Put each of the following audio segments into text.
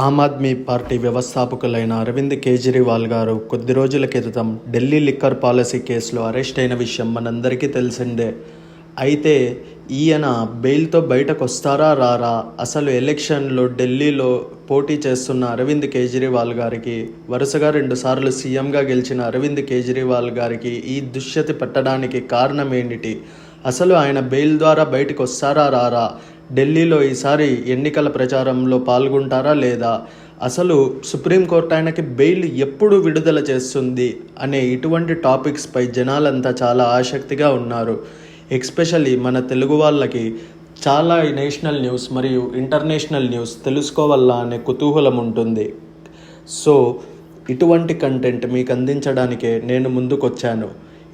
Aam Aadmi party వ్యవస్థాపకులైన Arvind Kejriwal గారు కొద్ది రోజుల క్రితం ఢిల్లీ లిక్కర్ పాలసీ కేసులో అరెస్ట్ అయిన విషయం మనందరికీ తెలిసిందే. అయితే ఈయన బెయిల్తో బయటకు వస్తారా రారా? అసలు ఎలక్షన్లో ఢిల్లీలో పోటీ చేస్తున్న అరవింద్ కేజ్రీవాల్ గారికి, వరుసగా 2 సార్లు సీఎంగా గెలిచిన అరవింద్ కేజ్రీవాల్ గారికి ఈ దుశ్యతి పట్టడానికి కారణం ఏంటి? అసలు ఆయన బెయిల్ ద్వారా బయటకు వస్తారా రారా? ఢిల్లీలో ఈసారి ఎన్నికల ప్రచారంలో పాల్గొంటారా లేదా? అసలు సుప్రీంకోర్టు ఆయనకి బెయిల్ ఎప్పుడు విడుదల చేస్తుంది అనే ఇటువంటి టాపిక్స్పై జనాలంతా చాలా ఆసక్తిగా ఉన్నారు. ఎస్పెషల్లీ మన తెలుగు వాళ్ళకి చాలా నేషనల్ న్యూస్ మరియు ఇంటర్నేషనల్ న్యూస్ తెలుసుకోవాలా అనే కుతూహలం ఉంటుంది. సో ఇటువంటి కంటెంట్ మీకు అందించడానికే నేను ముందుకొచ్చాను.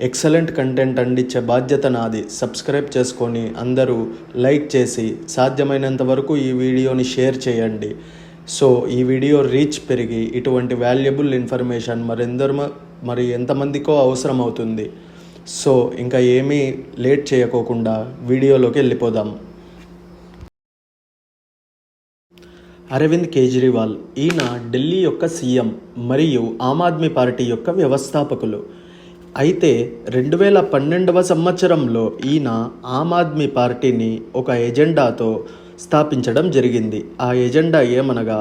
ఎక్సలెంట్ కంటెంట్ అందించే బాధ్యత నాది. సబ్స్క్రైబ్ చేసుకొని అందరూ లైక్ చేసి సాధ్యమైనంత వరకు ఈ వీడియోని షేర్ చేయండి. సో ఈ వీడియో రీచ్ పెరిగి ఇటువంటి వాల్యుబుల్ ఇన్ఫర్మేషన్ మరి ఎంతమందికో అవసరం అవుతుంది. సో ఇంకా ఏమీ లేట్ చేయకోకుండా వీడియోలోకి వెళ్ళిపోదాం. అరవింద్ కేజ్రీవాల్ ఈయన ఢిల్లీ యొక్క సీఎం మరియు ఆమ్ ఆద్మీ పార్టీ యొక్క వ్యవస్థాపకులు. అయితే 2012వ సంవత్సరంలో ఈయన ఆమ్ ఆద్మీ పార్టీని ఒక ఎజెండాతో స్థాపించడం జరిగింది. ఆ ఎజెండా ఏమనగా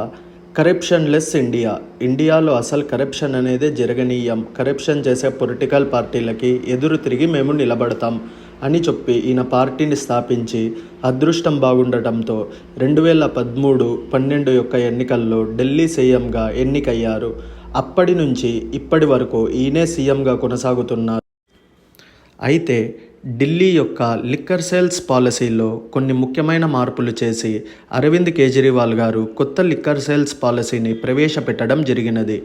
కరప్షన్ లెస్ ఇండియా. ఇండియాలో అసలు కరప్షన్ అనేది జరగనీయం, కరప్షన్ చేసే పొలిటికల్ పార్టీలకి ఎదురు తిరిగి మేము నిలబడతాం అని చెప్పి ఈయన పార్టీని స్థాపించి అదృష్టం బాగుండటంతో 2013-12 యొక్క ఎన్నికల్లో ఢిల్లీ సీఎంగా ఎన్నికయ్యారు. అప్పటి నుంచి ఇప్పటి వరకు ఈయనే సీఎంగా కొనసాగుతున్నారు. అయితే ఢిల్లీ యొక్క లిక్కర్ సేల్స్ పాలసీలో కొన్ని ముఖ్యమైన మార్పులు చేసి అరవింద్ కేజ్రీవాల్ గారు కొత్త లిక్కర్ సేల్స్ పాలసీని ప్రవేశపెట్టడం జరిగినది.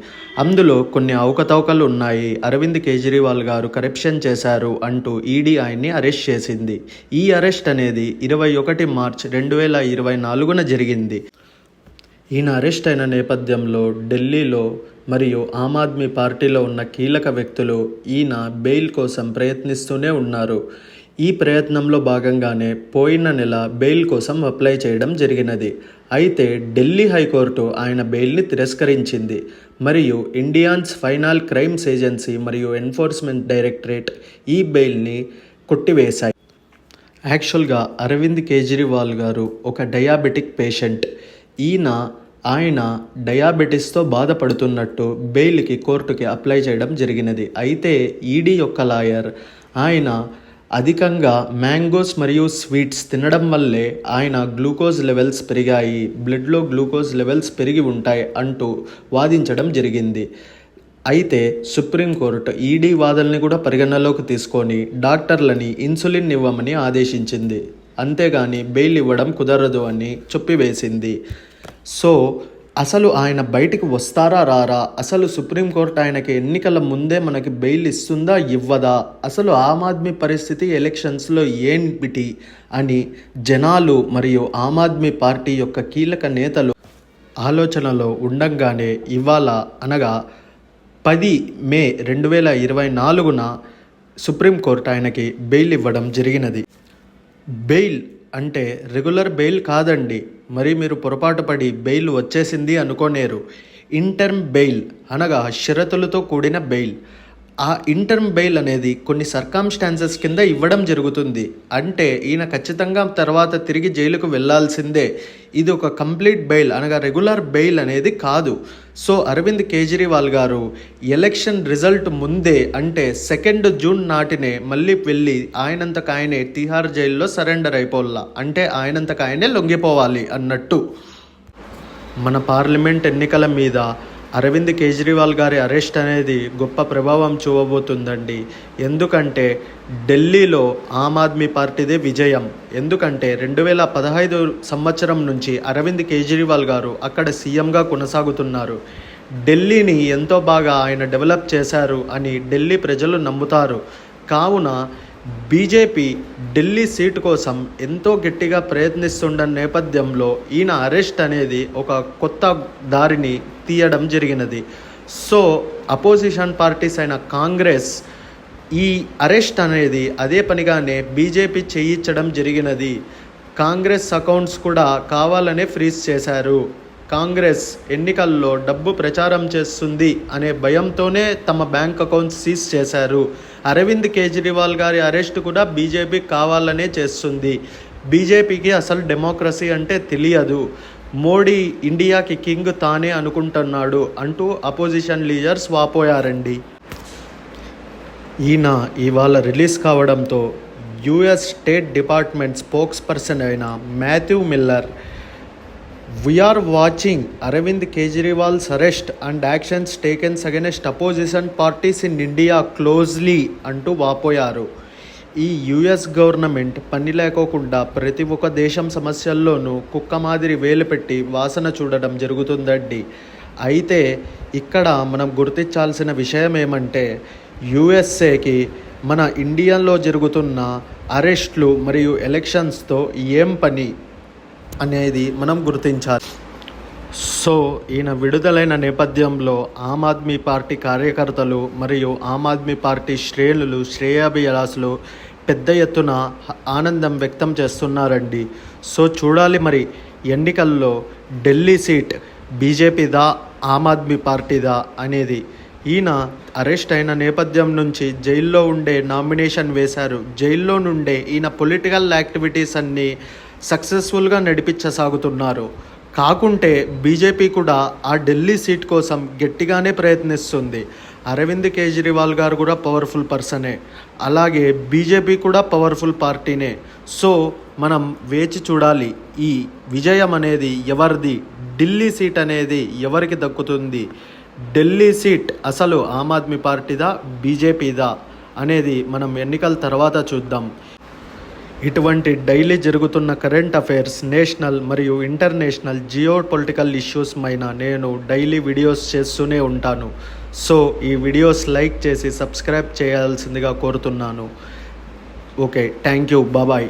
అందులో కొన్ని అవకతవకలు ఉన్నాయి. అరవింద్ కేజ్రీవాల్ గారు కరప్షన్ చేశారు అంటూ ఈడీ ఆయన్ని అరెస్ట్ చేసింది. ఈ అరెస్ట్ అనేది 21 మార్చి 2024 జరిగింది. ఈయన అరెస్ట్ అయిన నేపథ్యంలో ఢిల్లీలో మరియు ఆమ్ ఆద్మీ పార్టీలో ఉన్న కీలక వ్యక్తులు ఈయన బెయిల్ కోసం ప్రయత్నిస్తూనే ఉన్నారు. ఈ ప్రయత్నంలో భాగంగానే పోయిన నెల బెయిల్ కోసం అప్లై చేయడం జరిగినది. అయితే ఢిల్లీ హైకోర్టు ఆయన బెయిల్ని తిరస్కరించింది మరియు ఇండియన్స్ ఫైనల్ క్రైమ్స్ ఏజెన్సీ మరియు ఎన్ఫోర్స్మెంట్ డైరెక్టరేట్ ఈ బెయిల్ని కొట్టివేశాయి. యాక్చువల్గా అరవింద్ కేజ్రీవాల్ గారు ఒక డయాబెటిక్ పేషెంట్. ఆయన డయాబెటీస్తో బాధపడుతున్నట్టు బెయిల్కి కోర్టుకి అప్లై చేయడం జరిగినది. అయితే ఈడీ యొక్క లాయర్ ఆయన అధికంగా మ్యాంగోస్ మరియు స్వీట్స్ తినడం వల్లే ఆయన గ్లూకోజ్ లెవెల్స్ పెరిగాయి, బ్లడ్లో గ్లూకోజ్ లెవెల్స్ పెరిగి ఉంటాయి అంటూ వాదించడం జరిగింది. అయితే సుప్రీంకోర్టు ఈడీ వాదనని కూడా పరిగణలోకి తీసుకొని డాక్టర్లని ఇన్సులిన్ ఇవ్వమని ఆదేశించింది. అంతేగాని బెయిల్ ఇవ్వడం కుదరదు అని చెప్పివేసింది. సో అసలు ఆయన బయటికి వస్తారా రారా? అసలు సుప్రీంకోర్టు ఆయనకి ఎన్నికల ముందే మనకి బెయిల్ ఇస్తుందా ఇవ్వదా? అసలు ఆమ్ ఆద్మీ పరిస్థితి ఎలక్షన్స్లో ఏంటి అని జనాలు మరియు ఆమ్ ఆద్మీ పార్టీ యొక్క కీలక నేతలు ఆలోచనలో ఉండంగానే ఇవాళ అనగా 10 మే 2024 సుప్రీంకోర్టు ఆయనకి బెయిల్ ఇవ్వడం జరిగినది. బెయిల్ అంటే రెగ్యులర్ బెయిల్ కాదండి. మరి మీరు పొరపాటు పడి బెయిల్ వచ్చేసింది అనుకోనేరు. ఇంటర్మ్ బెయిల్ అనగా షరతులతో కూడిన బెయిల్. ఆ ఇంటర్మ్ బెయిల్ అనేది కొన్ని సర్కమ్స్టాన్సెస్ కింద ఇవ్వడం జరుగుతుంది. అంటే ఈయన ఖచ్చితంగా తర్వాత తిరిగి జైలుకు వెళ్లాల్సిందే. ఇది ఒక కంప్లీట్ బెయిల్ అనగా రెగ్యులర్ బెయిల్ అనేది కాదు. సో అరవింద్ కేజ్రీవాల్ గారు ఎలక్షన్ రిజల్ట్ ముందే అంటే 2 జూన్ నాటినే మళ్ళీ వెళ్ళి ఆయనంతకు ఆయనే తిహార్ జైల్లో సరెండర్ అయిపోవాలా, అంటే ఆయనంతకు ఆయనే లొంగిపోవాలి అన్నట్టు. మన పార్లమెంట్ ఎన్నికల మీద అరవింద్ కేజ్రీవాల్ గారి అరెస్ట్ అనేది గొప్ప ప్రభావం చూపబోతుందండి. ఎందుకంటే ఢిల్లీలో ఆమ్ ఆద్మీ పార్టీదే విజయం. ఎందుకంటే 2015 సంవత్సరం నుంచి అరవింద్ కేజ్రీవాల్ గారు అక్కడ సీఎంగా కొనసాగుతున్నారు. ఢిల్లీని ఎంతో బాగా ఆయన డెవలప్ చేశారు అని ఢిల్లీ ప్రజలు నమ్ముతారు. కావున బీజేపీ ఢిల్లీ సీటు కోసం ఎంతో గట్టిగా ప్రయత్నిస్తున్న నేపథ్యంలో ఈయన అరెస్ట్ అనేది ఒక కొత్త దారిని తీయడం జరిగినది. సో అపోజిషన్ పార్టీస్ అయిన కాంగ్రెస్ ఈ అరెస్ట్ అనేది అదే పనిగానే బీజేపీ చేయించడం జరిగినది. కాంగ్రెస్ అకౌంట్స్ కూడా కావాలనే ఫ్రీజ్ చేశారు. కాంగ్రెస్ ఎన్నికల్లో డబ్బు ప్రచారం చేస్తుంది అనే భయంతోనే తమ బ్యాంక్ అకౌంట్స్ సీజ్ చేశారు. అరవింద్ కేజ్రీవాల్ గారి అరెస్ట్ కూడా బీజేపీ కావాలనే చేస్తుంది. బీజేపీకి అసలు డెమోక్రసీ అంటే తెలియదు. మోడీ ఇండియాకి కింగ్ తానే అనుకుంటున్నాడు అంటూ అపోజిషన్ లీడర్స్ వాపోయారండి. ఈయన ఇవాళ రిలీజ్ కావడంతో US state department spokesperson అయిన Matthew Miller we are watching Arvind Kejriwal's arrest and actions taken against opposition parties in India closely అంటూ వాపోయారు. ఈ యుఎస్ గవర్నమెంట్ పని లేకోకుండా ప్రతి ఒక్క దేశం సమస్యల్లోనూ కుక్క మాదిరి వేలు పెట్టి వాసన చూడడం జరుగుతుందండి. అయితే ఇక్కడ మనం గుర్తించాల్సిన విషయం ఏమంటే యుఎస్ఏకి మన ఇండియాలో జరుగుతున్న అరెస్ట్లు మరియు ఎలక్షన్స్తో ఏం పని అనేది మనం గుర్తించాలి. సో ఈయన విడుదలైన నేపథ్యంలో ఆమ్ ఆద్మీ పార్టీ కార్యకర్తలు మరియు ఆమ్ ఆద్మీ పార్టీ శ్రేణులు శ్రేయాభిలాసులు పెద్ద ఎత్తున ఆనందం వ్యక్తం చేస్తున్నారండి. సో చూడాలి మరి ఎన్నికల్లో ఢిల్లీ సీట్ బీజేపీదా ఆమ్ ఆద్మీ పార్టీదా అనేది. ఈయన అరెస్ట్ అయిన నేపథ్యం నుంచి జైల్లో ఉండే నామినేషన్ వేశారు. జైల్లో నుండే ఈయన పొలిటికల్ యాక్టివిటీస్ అన్నీ సక్సెస్ఫుల్గా నడిపించసాగుతున్నారు. కాకుంటే బీజేపీ కూడా ఆ ఢిల్లీ సీట్ కోసం గట్టిగానే ప్రయత్నిస్తుంది. అరవింద్ కేజ్రీవాల్ గారు కూడా పవర్ఫుల్ పర్సనే, అలాగే బీజేపీ కూడా పవర్ఫుల్ పార్టీనే. సో మనం వేచి చూడాలి ఈ విజయం అనేది ఎవరిది, ఢిల్లీ సీట్ అనేది ఎవరికి దక్కుతుంది, ఢిల్లీ సీట్ అసలు ఆమ్ ఆద్మీ పార్టీదా బీజేపీదా అనేది మనం ఎన్నికల తర్వాత చూద్దాం. ఇటువంటి డైలీ జరుగుతున్న కరెంట్ అఫైర్స్, నేషనల్ మరియు ఇంటర్నేషనల్ జియో పొలిటికల్ ఇష్యూస్ పైన నేను డైలీ వీడియోస్ చేస్తూనే ఉంటాను. సో ఈ వీడియోస్ లైక్ చేసి సబ్స్క్రైబ్ చేయాల్సిందిగా కోరుతున్నాను. ఓకే, థ్యాంక్ యూ, బాబాయ్.